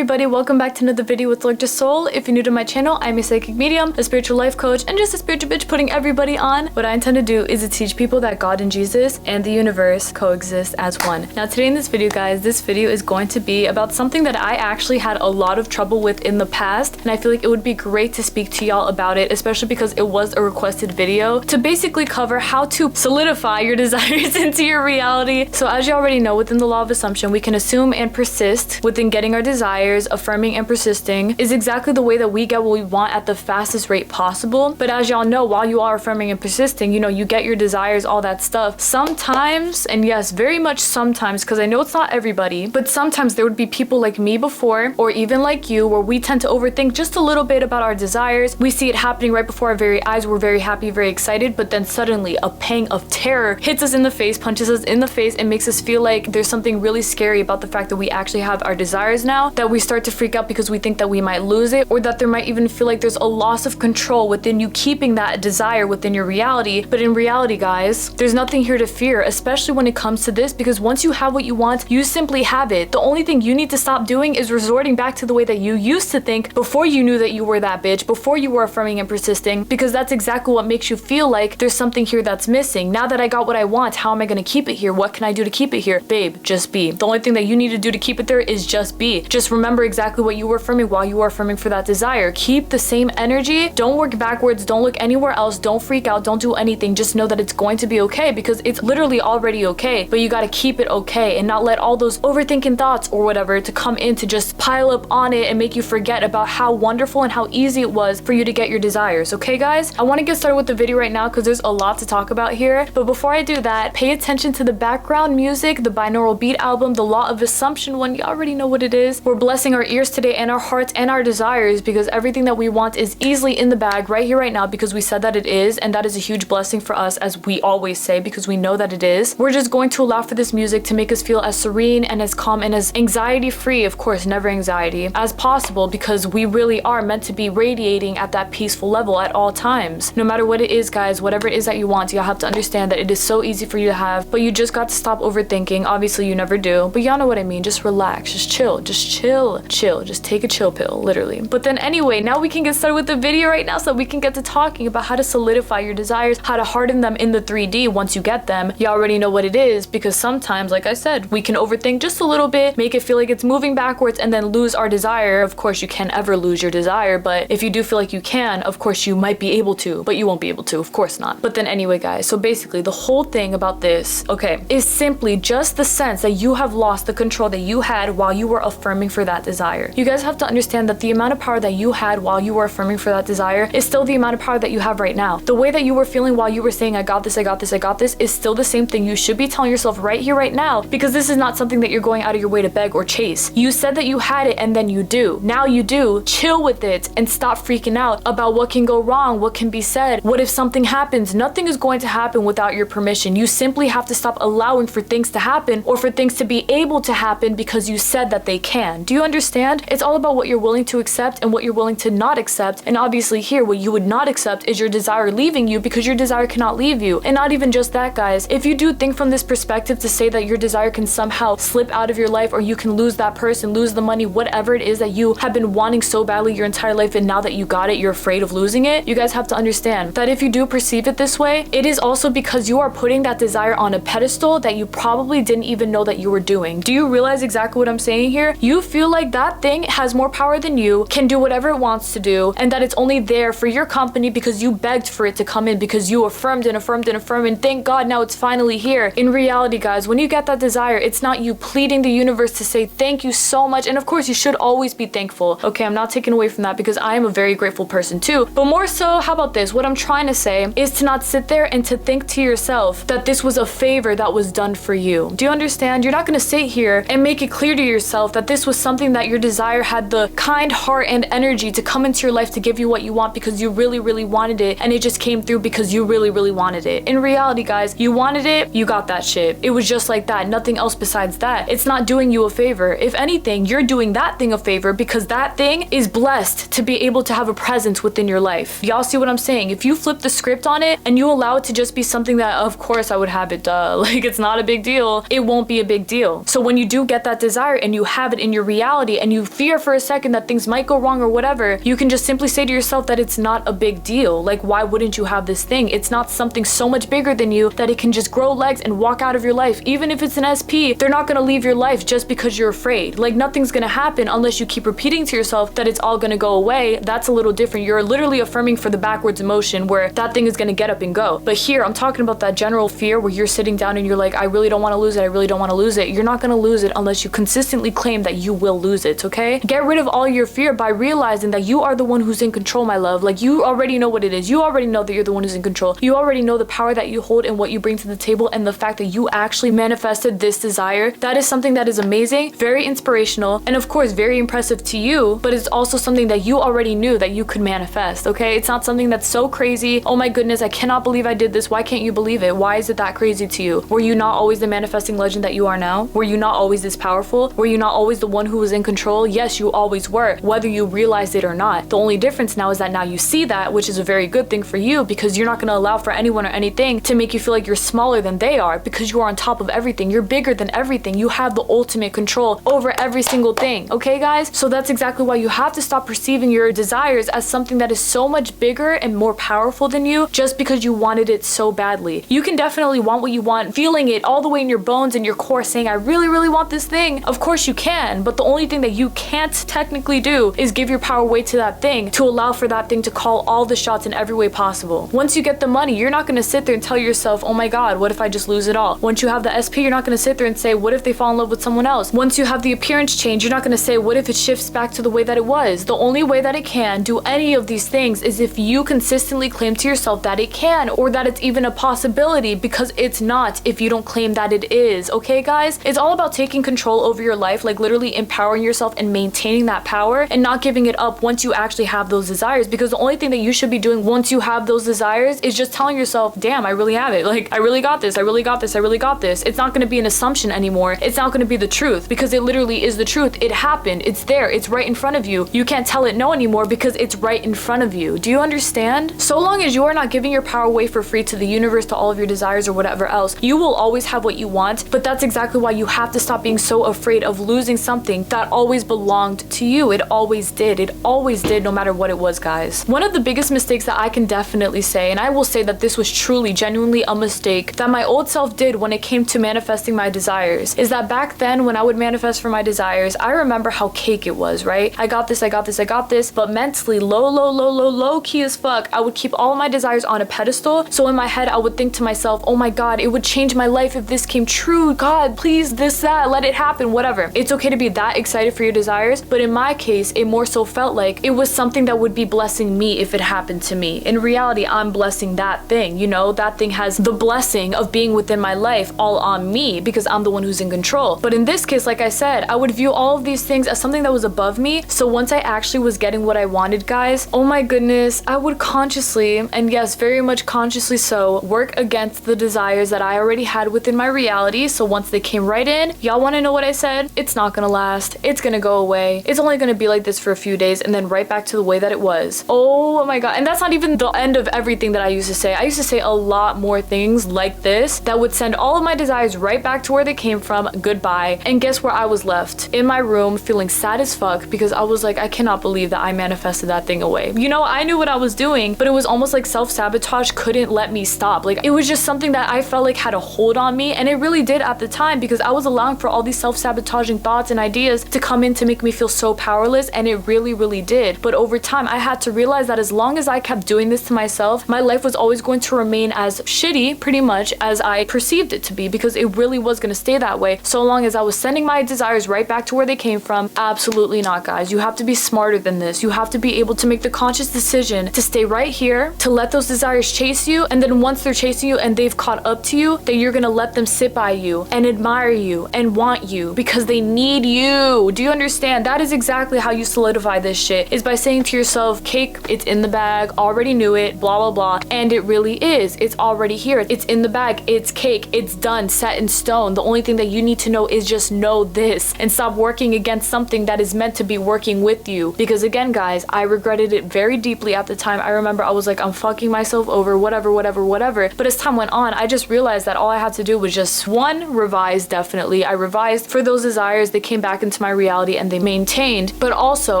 everybody, welcome back to another video with Lord Soul. If you're new to my channel, I'm a psychic medium, a spiritual life coach, and just a spiritual bitch putting everybody on. What I intend to do is to teach people that God and Jesus and the universe coexist as one. Now today in this video, guys, this video is going to be about something that I actually had a lot of trouble with in the past, and I feel like it would be great to speak to y'all about it, especially because it was a requested video to basically cover how to solidify your desires into your reality. So as you already know, within the law of assumption, we can assume and persist within getting our desires. Affirming and persisting is exactly the way that we get what we want at the fastest rate possible. But as y'all know, while you are affirming and persisting, you know, you get your desires, all that stuff. Sometimes, and yes, very much sometimes, because I know it's not everybody, but sometimes there would be people like me before, or even like you, where we tend to overthink just a little bit about our desires. We see it happening right before our very eyes. We're very happy, very excited, but then suddenly a pang of terror hits us in the face, punches us in the face, and makes us feel like there's something really scary about the fact that we actually have our desires now, that we start to freak out because we think that we might lose it, or that there might even feel like there's a loss of control within you keeping that desire within your reality. But in reality, guys, there's nothing here to fear, especially when it comes to this, because once you have what you want, you simply have it. The only thing you need to stop doing is resorting back to the way that you used to think before you knew that you were that bitch, before you were affirming and persisting, because that's exactly what makes you feel like there's something here that's missing. Now that I got what I want, how am I going to keep it here? What can I do to keep it here? Babe, just be. The only thing that you need to do to keep it there is just be. Just remember exactly what you were affirming while you were affirming for that desire. Keep the same energy. Don't work backwards. Don't look anywhere else. Don't freak out. Don't do anything. Just know that it's going to be okay, because it's literally already okay, but you got to keep it okay and not let all those overthinking thoughts or whatever to come in to just pile up on it and make you forget about how wonderful and how easy it was for you to get your desires. Okay, guys? I want to get started with the video right now because there's a lot to talk about here, but before I do that, pay attention to the background music, the binaural beat album, the law of assumption one. You already know what it is. We're blessing our ears today and our hearts and our desires, because everything that we want is easily in the bag right here, right now, because we said that it is, and that is a huge blessing for us, as we always say, because we know that it is. We're just going to allow for this music to make us feel as serene and as calm and as anxiety free, of course, never anxiety, as possible, because we really are meant to be radiating at that peaceful level at all times. No matter what it is, guys, whatever it is that you want, you have to understand that it is so easy for you to have, but you just got to stop overthinking. Obviously you never do, but y'all know what I mean. Just relax, just chill, just take a chill pill, literally. But then anyway, now we can get started with the video right now, so we can get to talking about how to solidify your desires, how to harden them in the 3D once you get them. You already know what it is, because sometimes, like I said, we can overthink just a little bit, make it feel like it's moving backwards, and then lose our desire. Of course, you can't ever lose your desire, but if you do feel like you can, of course you might be able to, but you won't be able to, of course not. But then anyway, guys, so basically the whole thing about this, okay, is simply just the sense that you have lost the control that you had while you were affirming for that desire. You guys have to understand that the amount of power that you had while you were affirming for that desire is still the amount of power that you have right now. The way that you were feeling while you were saying, I got this, I got this, I got this, is still the same thing you should be telling yourself right here, right now, because this is not something that you're going out of your way to beg or chase. You said that you had it, and then you do. Now you do. Chill with it and stop freaking out about what can go wrong, what can be said, what if something happens. Nothing is going to happen without your permission. You simply have to stop allowing for things to happen, or for things to be able to happen because you said that they can. Do you understand? It's all about what you're willing to accept and what you're willing to not accept. And obviously here, what you would not accept is your desire leaving you, because your desire cannot leave you. And not even just that, guys. If you do think from this perspective to say that your desire can somehow slip out of your life, or you can lose that person, lose the money, whatever it is that you have been wanting so badly your entire life, and now that you got it, you're afraid of losing it, you guys have to understand that if you do perceive it this way, it is also because you are putting that desire on a pedestal that you probably didn't even know that you were doing. Do you realize exactly what I'm saying here? You feel like that thing has more power than you, can do whatever it wants to do, and that it's only there for your company because you begged for it to come in, because you affirmed and affirmed and affirmed, and thank God now it's finally here. In reality, guys, when you get that desire, it's not you pleading the universe to say thank you so much, and of course you should always be thankful. Okay, I'm not taking away from that, because I am a very grateful person too, but more so, how about this? What I'm trying to say is to not sit there and to think to yourself that this was a favor that was done for you. Do you understand? You're not going to sit here and make it clear to yourself that this was something that your desire had the kind heart and energy to come into your life to give you what you want, because you really, really wanted it, and it just came through because you really, really wanted it. In reality, guys, you wanted it, you got that shit. It was just like that, nothing else besides that. It's not doing you a favor. If anything, you're doing that thing a favor, because that thing is blessed to be able to have a presence within your life. Y'all see what I'm saying? If you flip the script on it and you allow it to just be something that, of course I would have it, like it's not a big deal, it won't be a big deal. So when you do get that desire and you have it in your reality, reality and you fear for a second that things might go wrong or whatever, you can just simply say to yourself that it's not a big deal. Like, why wouldn't you have this thing? It's not something so much bigger than you that it can just grow legs and walk out of your life. Even if it's an SP, they're not gonna leave your life just because you're afraid. Like, nothing's gonna happen unless you keep repeating to yourself that it's all gonna go away. That's a little different. You're literally affirming for the backwards emotion where that thing is gonna get up and go. But here, I'm talking about that general fear where you're sitting down and you're like, I really don't wanna lose it. I really don't wanna lose it. You're not gonna lose it unless you consistently claim that you will lose it, okay? Get rid of all your fear by realizing that you are the one who's in control, my love. Like, you already know what it is. You already know that you're the one who's in control. You already know the power that you hold and what you bring to the table, and the fact that you actually manifested this desire. That is something that is amazing, very inspirational, and of course very impressive to you, but it's also something that you already knew that you could manifest, okay? It's not something that's so crazy. Oh my goodness, I cannot believe I did this. Why can't you believe it? Why is it that crazy to you? Were you not always the manifesting legend that you are now? Were you not always this powerful? Were you not always the one who was in control? Yes, you always were, whether you realized it or not. The only difference now is that now you see that, which is a very good thing for you, because you're not going to allow for anyone or anything to make you feel like you're smaller than they are, because you are on top of everything. You're bigger than everything. You have the ultimate control over every single thing, okay guys? So that's exactly why you have to stop perceiving your desires as something that is so much bigger and more powerful than you just because you wanted it so badly. You can definitely want what you want, feeling it all the way in your bones and your core, saying, I really, really want this thing. Of course you can, but the only thing that you can't technically do is give your power away to that thing to allow for that thing to call all the shots in every way possible. Once you get the money, you're not going to sit there and tell yourself, oh my god, what if I just lose it all? Once you have the SP, you're not going to sit there and say, what if they fall in love with someone else? Once you have the appearance change, you're not going to say, what if it shifts back to the way that it was? The only way that it can do any of these things is if you consistently claim to yourself that it can, or that it's even a possibility, because it's not if you don't claim that it is, okay guys? It's all about taking control over your life, like literally empowering yourself and maintaining that power and not giving it up once you actually have those desires, because the only thing that you should be doing once you have those desires is just telling yourself, damn, I really have it. Like, I really got this. I really got this. I really got this. It's not going to be an assumption anymore. It's not going to be the truth, because it literally is the truth. It happened. It's there. It's right in front of you. You can't tell it no anymore because it's right in front of you. Do you understand? So long as you are not giving your power away for free to the universe, to all of your desires or whatever else, you will always have what you want. But that's exactly why you have to stop being so afraid of losing something that always belonged to you. It always did. It always did, no matter what it was, guys. One of the biggest mistakes that I can definitely say, and I will say that this was truly, genuinely a mistake that my old self did when it came to manifesting my desires, is that back then when I would manifest for my desires, I remember how cake it was, right? I got this, I got this, I got this, but mentally low key as fuck, I would keep all of my desires on a pedestal. So in my head, I would think to myself, oh my god, it would change my life if this came true. God, please, this, that, let it happen, whatever. It's okay to be that excited for your desires, but in my case, it more so felt like it was something that would be blessing me if it happened to me. In reality, I'm blessing that thing, you know? That thing has the blessing of being within my life all on me because I'm the one who's in control. But in this case, like I said, I would view all of these things as something that was above me. So once I actually was getting what I wanted, guys, oh my goodness, I would consciously, and yes, very much consciously so, work against the desires that I already had within my reality. So once they came right in, y'all want to know what I said? It's not gonna last. It's gonna go away. It's only gonna be like this for a few days and then right back to the way that it was. Oh my god. And that's not even the end of everything that I used to say. I used to say a lot more things like this that would send all of my desires right back to where they came from. Goodbye. And guess where I was left? In my room, feeling sad as fuck because I was like, I cannot believe that I manifested that thing away. You know, I knew what I was doing, but it was almost like self-sabotage couldn't let me stop. Like, it was just something that I felt like had a hold on me, and it really did at the time, because I was allowing for all these self-sabotaging thoughts and ideas to come in to make me feel so powerless, and it really did. But over time, I had to realize that as long as I kept doing this to myself, my life was always going to remain as shitty, pretty much, as I perceived it to be, because it really was going to stay that way so long as I was sending my desires right back to where they came from. Absolutely not, guys. You have to be smarter than this. You have to be able to make the conscious decision to stay right here, to let those desires chase you, and then once they're chasing you and they've caught up to you, then you're gonna let them sit by you and admire you and want you because they need you. Do you understand? That is exactly how you solidify this shit, is by saying to yourself, cake, it's in the bag, already knew it, blah blah blah. And it really is. It's already here. It's in the bag. It's cake. It's done, set in stone. The only thing that you need to know is just know this and stop working against something that is meant to be working with you. Because again, guys, I regretted it very deeply at the time. I remember I was like, I'm fucking myself over, whatever. But as time went on, I just realized that all I had to do was just, one, revise. Definitely I revised for those desires. They came back into into my reality and they maintained. But also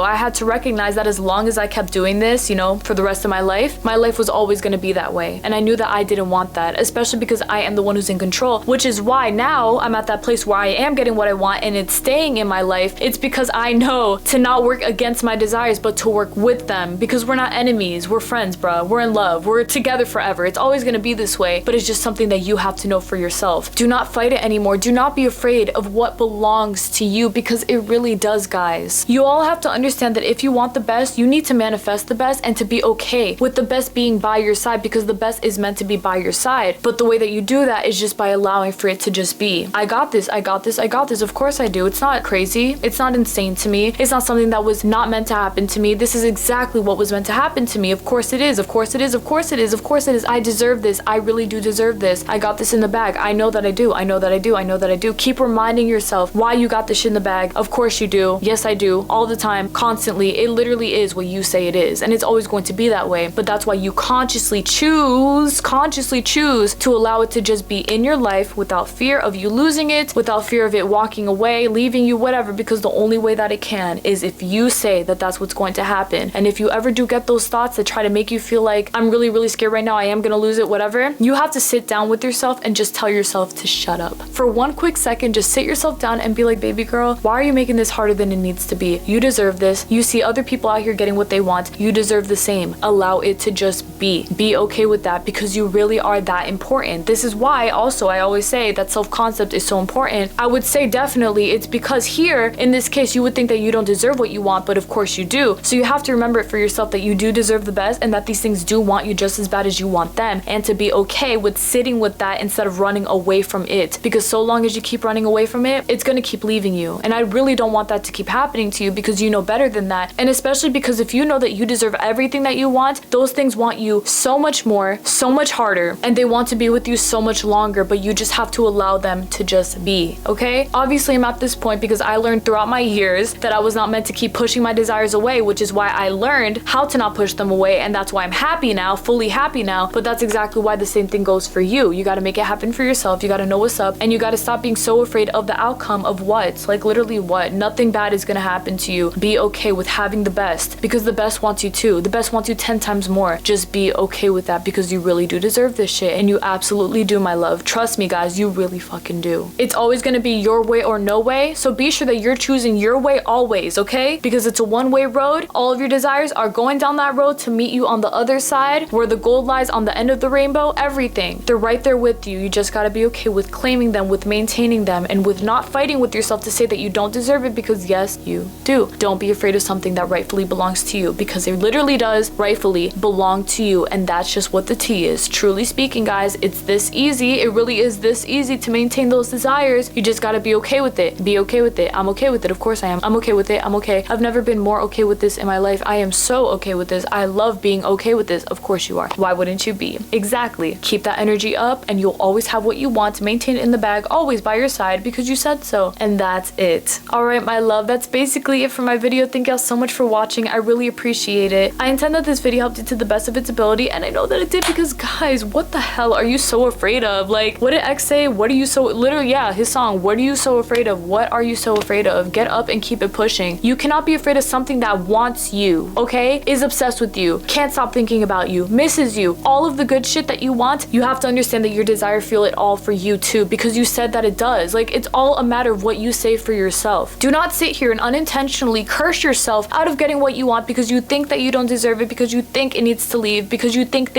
I had to recognize that as long as I kept doing this, you know, for the rest of my life was always going to be that way. And I knew that I didn't want that, especially because I am the one who's in control, which is why now I'm at that place where I am getting what I want and it's staying in my life. It's because I know to not work against my desires, but to work with them, because we're not enemies, we're friends, bruh. We're in love, we're together forever. It's always going to be this way, but it's just something that you have to know for yourself. Do not fight it anymore. Do not be afraid of what belongs to you, because it really does, guys. You all have to understand that if you want the best, you need to manifest the best and to be okay with the best being by your side, because the best is meant to be by your side. But the way that you do that is just by allowing for it to just be. I got this, I got this, I got this. Of course I do. It's not crazy. It's not insane to me. It's not something that was not meant to happen to me. This is exactly what was meant to happen to me. Of course it is. Of course it is. Of course it is. Of course it is. I deserve this. I really do deserve this. I got this in the bag. I know that I do. I know that I do. I know that I do. Keep reminding yourself why you got this shit in the bag. Of course you do. Yes, I do. All the time. Constantly. It literally is what you say it is. And it's always going to be that way. But that's why you consciously choose to allow it to just be in your life without fear of you losing it, without fear of it walking away, leaving you, whatever, because the only way that it can is if you say that that's what's going to happen. And if you ever do get those thoughts that try to make you feel like, I'm really, really scared right now, I am gonna lose it, whatever, you have to sit down with yourself and just tell yourself to shut up. For one quick second, just sit yourself down and be like, baby girl, why are you making this harder than it needs to be? You deserve this. You see other people out here getting what they want. You deserve the same. Allow it to just be. Be okay with that, because you really are that important. This is why also I always say that self-concept is so important. I would say definitely it's because here in this case you would think that you don't deserve what you want, but of course you do. So you have to remember it for yourself that you do deserve the best and that these things do want you just as bad as you want them, and to be okay with sitting with that instead of running away from it, because so long as you keep running away from it, it's going to keep leaving you. And I really don't want that to keep happening to you, because you know better than that. And especially because if you know that you deserve everything that you want, those things want you so much more, so much harder, and they want to be with you so much longer, but you just have to allow them to just be, okay? Obviously I'm at this point because I learned throughout my years that I was not meant to keep pushing my desires away, which is why I learned how to not push them away, and that's why I'm happy now, fully happy now. But that's exactly why the same thing goes for you. You got to make it happen for yourself. You got to know what's up, and you got to stop being so afraid of the outcome of what, like literally what. Nothing bad is gonna happen to you. Be okay with having the best, because the best wants you too. The best wants you 10 times more. Just be okay with that, because you really do deserve this shit, and you absolutely do, my love. Trust me, guys, you really fucking do. It's always gonna be your way or no way, so be sure that you're choosing your way always, okay? Because it's a one-way road. All of your desires are going down that road to meet you on the other side, where the gold lies on the end of the rainbow. Everything, they're right there with you. You just gotta be okay with claiming them, with maintaining them, and with not fighting with yourself to say that you don't deserve it, because yes, you do. Don't be afraid of something that rightfully belongs to you, because it literally does rightfully belong to you, and that's just what the tea is. Truly speaking, guys, it's this easy. It really is this easy to maintain those desires. You just gotta be okay with it. Be okay with it. I'm okay with it. Of course I am. I'm okay with it. I'm okay. I've never been more okay with this in my life. I am so okay with this. I love being okay with this. Of course you are. Why wouldn't you be? Exactly. Keep that energy up, and you'll always have what you want. Maintain it in the bag, always by your side, because you said so. And that's it. All right, my love, that's basically it for my video. Thank y'all so much for watching. I really appreciate it. I intend that this video helped you to the best of its ability, and I know that it did, because guys, what the hell are you so afraid of? Like, what did X say? What are you so, literally, yeah, his song, what are you so afraid of? What are you so afraid of? Get up and keep it pushing. You cannot be afraid of something that wants you, okay? Is obsessed with you, can't stop thinking about you, misses you, all of the good shit that you want. You have to understand that your desire feel it all for you too, because you said that it does. Like, it's all a matter of what you say for yourself. Do not sit here and unintentionally curse yourself out of getting what you want, because you think that you don't deserve it, because you think it needs to leave, because you think,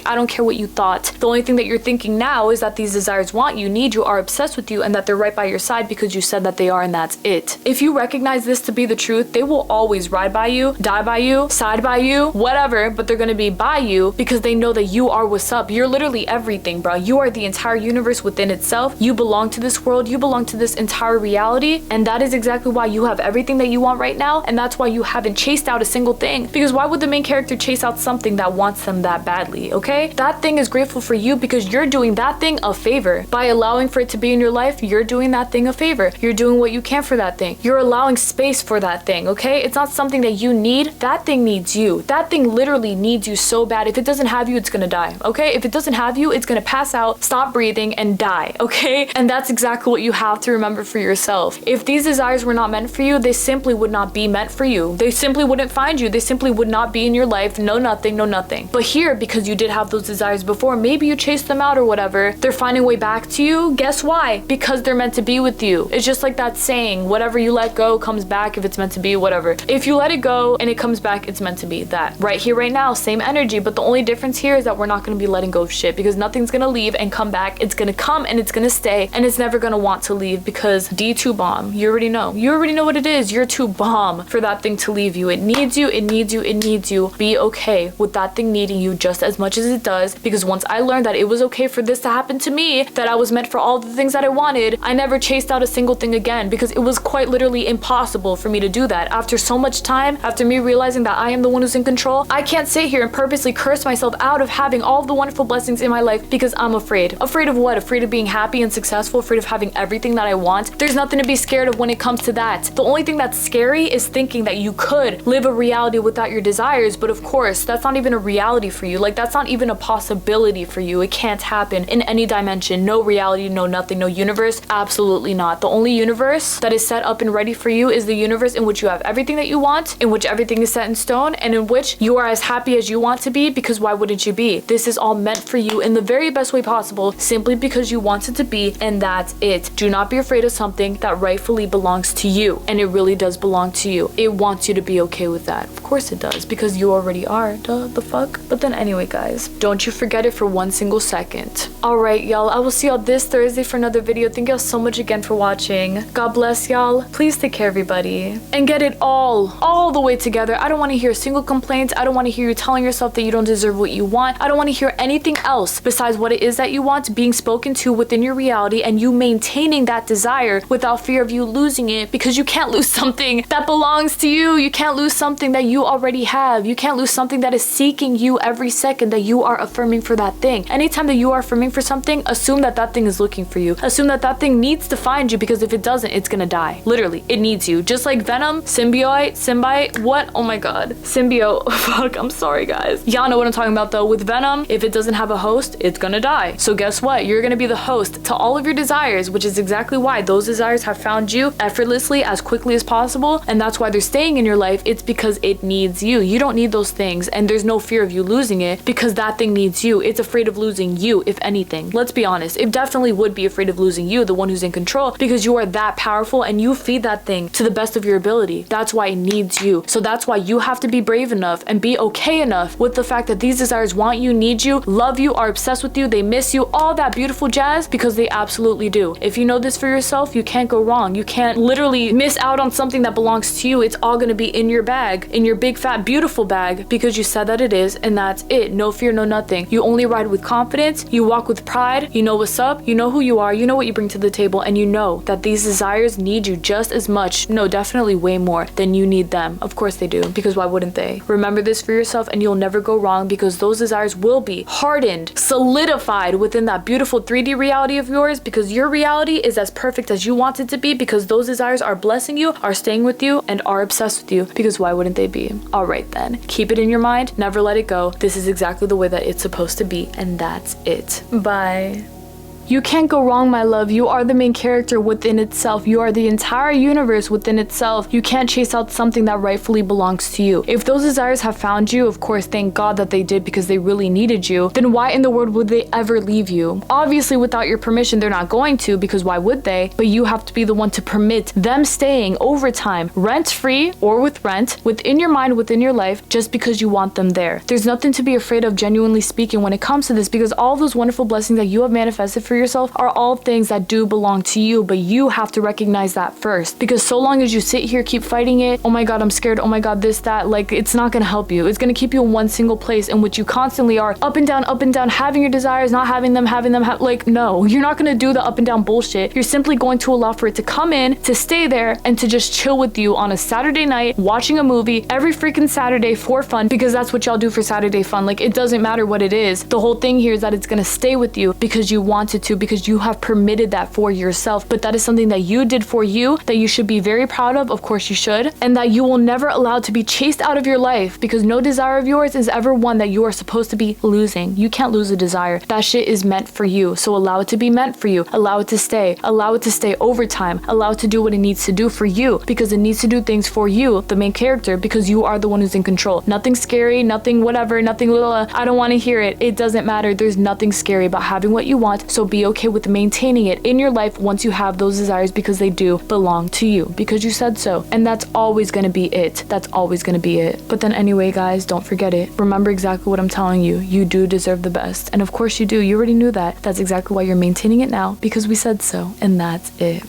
I don't care what you thought. The only thing that you're thinking now is that these desires want you, need you, are obsessed with you, and that they're right by your side because you said that they are, and that's it. If you recognize this to be the truth, they will always ride by you, die by you, side by you, whatever, but they're gonna be by you because they know that you are what's up. You're literally everything, bro. You are the entire universe within itself. You belong to this world. You belong to this entire reality, and that is exactly why you have everything that you want right now, and that's why you haven't chased out a single thing. Because why would the main character chase out something that wants wants them that badly, okay? That thing is grateful for you because you're doing that thing a favor. By allowing for it to be in your life, you're doing that thing a favor. You're doing what you can for that thing. You're allowing space for that thing, okay? It's not something that you need. That thing needs you. That thing literally needs you so bad. If it doesn't have you, it's gonna die, okay? If it doesn't have you, it's gonna pass out, stop breathing, and die, okay? And that's exactly what you have to remember for yourself. If these desires were not meant for you, they simply would not be meant for you. They simply wouldn't find you. They simply would not be in your life. No nothing, no nothing. But here, because you did have those desires before, maybe you chased them out or whatever, they're finding a way back to you. Guess why? Because they're meant to be with you. It's just like that saying, whatever you let go comes back if it's meant to be, whatever. If you let it go and it comes back, it's meant to be that. Right here, right now, same energy, but the only difference here is that we're not going to be letting go of shit because nothing's going to leave and come back. It's going to come and it's going to stay and it's never going to want to leave because D2 bomb. You already know. You already know what it is. You're too bomb for that thing to leave you. It needs you. It needs you. It needs you. Be okay with that thing needing you just as much as it does, because once I learned that it was okay for this to happen to me, that I was meant for all the things that I wanted, I never chased out a single thing again because it was quite literally impossible for me to do that. After so much time, after me realizing that I am the one who's in control, I can't sit here and purposely curse myself out of having all the wonderful blessings in my life because I'm afraid. Afraid of what? Afraid of being happy and successful, afraid of having everything that I want. There's nothing to be scared of when it comes to that. The only thing that's scary is thinking that you could live a reality without your desires, but of course, that's not even a reality for you. Like, that's not even a possibility for you. It can't happen in any dimension. No reality, no nothing, no universe. Absolutely not. The only universe that is set up and ready for you is the universe in which you have everything that you want, in which everything is set in stone, and in which you are as happy as you want to be, because why wouldn't you be? This is all meant for you in the very best way possible, simply because you want it to be, and that's it. Do not be afraid of something that rightfully belongs to you, and it really does belong to you. It wants you to be okay with that. Of course it does, because you already are. Duh, the fuck? But then anyway, guys, don't you forget it for one single second. Alright, y'all, I will see y'all this Thursday for another video. Thank y'all so much again for watching. God bless y'all. Please take care, everybody, and get it all the way together. I don't want to hear a single complaint. I don't want to hear you telling yourself that you don't deserve what you want. I don't want to hear anything else besides what it is that you want being spoken to within your reality, and you maintaining that desire without fear of you losing it, because you can't lose something that belongs to you. You can't lose something that you already have. You can't lose something that is seeking you every second that you are affirming for that thing. Anytime that you are affirming for something, assume that that thing is looking for you. Assume that that thing needs to find you, because if it doesn't, it's gonna die. Literally, it needs you. Just like Venom, symbiote, what? Oh my god. Symbiote. Fuck, I'm sorry, guys. Y'all know what I'm talking about though. With Venom, if it doesn't have a host, it's gonna die. So guess what? You're gonna be the host to all of your desires, which is exactly why those desires have found you effortlessly, as quickly as possible, and that's why they're staying in your life. It's because it needs you. You don't need those things, and there's no fear of you losing it because that thing needs you. It's afraid of losing you, if anything. Let's be honest. It definitely would be afraid of losing you, the one who's in control, because you are that powerful and you feed that thing to the best of your ability. That's why it needs you. So that's why you have to be brave enough and be okay enough with the fact that these desires want you, need you, love you, are obsessed with you, they miss you, all that beautiful jazz, because they absolutely do. If you know this for yourself, you can't go wrong. You can't literally miss out on something that belongs to you. It's all gonna be in your bag, in your big fat beautiful bag, because you said that it is, and that's it. No fear, no nothing. You only ride with confidence, you walk with pride, you know what's up, you know who you are, you know what you bring to the table, and you know that these desires need you just as much, no, definitely way more than you need them. Of course they do, because why wouldn't they? Remember this for yourself and you'll never go wrong, because those desires will be hardened, solidified within that beautiful 3D reality of yours, because your reality is as perfect as you want it to be, because those desires are blessing you, are staying with you, and are obsessed with you, because why wouldn't they be? Alright then, keep it in your mind, never let it go. This is exactly the way that it's supposed to be, and that's it. Bye. You can't go wrong, my love. You are the main character within itself. You are the entire universe within itself. You can't chase out something that rightfully belongs to you. If those desires have found you, of course, thank God that they did, because they really needed you, then why in the world would they ever leave you? Obviously, without your permission, they're not going to, because why would they? But you have to be the one to permit them staying over time, rent-free or with rent, within your mind, within your life, just because you want them there. There's nothing to be afraid of, genuinely speaking, when it comes to this, because all those wonderful blessings that you have manifested for for yourself are all things that do belong to you, but you have to recognize that first. Because so long as you sit here, keep fighting it, oh my god, I'm scared, oh my god, this, that, like, it's not gonna help you. It's gonna keep you in one single place in which you constantly are up and down, having your desires, not having them, like, no, you're not gonna do the up and down bullshit. You're simply going to allow for it to come in, to stay there, and to just chill with you on a Saturday night, watching a movie every freaking Saturday for fun, because that's what y'all do for Saturday fun. Like, it doesn't matter what it is. The whole thing here is that it's gonna stay with you because you wanted to, because you have permitted that for yourself. But that is something that you did for you, that you should be very proud of course you should, and that you will never allow to be chased out of your life, because no desire of yours is ever one that you are supposed to be losing. You can't lose a desire. That shit is meant for you, so allow it to be meant for you. Allow it to stay over time. Allow it to do what it needs to do for you, because it needs to do things for you, the main character, because you are the one who's in control. Nothing scary, nothing whatever, nothing little, I don't want to hear it. It doesn't matter. There's nothing scary about having what you want, so be okay with maintaining it in your life once you have those desires, because they do belong to you, because you said so. And that's always going to be it. That's always going to be it. But then anyway, guys, don't forget it. Remember exactly what I'm telling you. You do deserve the best. And of course you do. You already knew that. That's exactly why you're maintaining it now, because we said so. And that's it.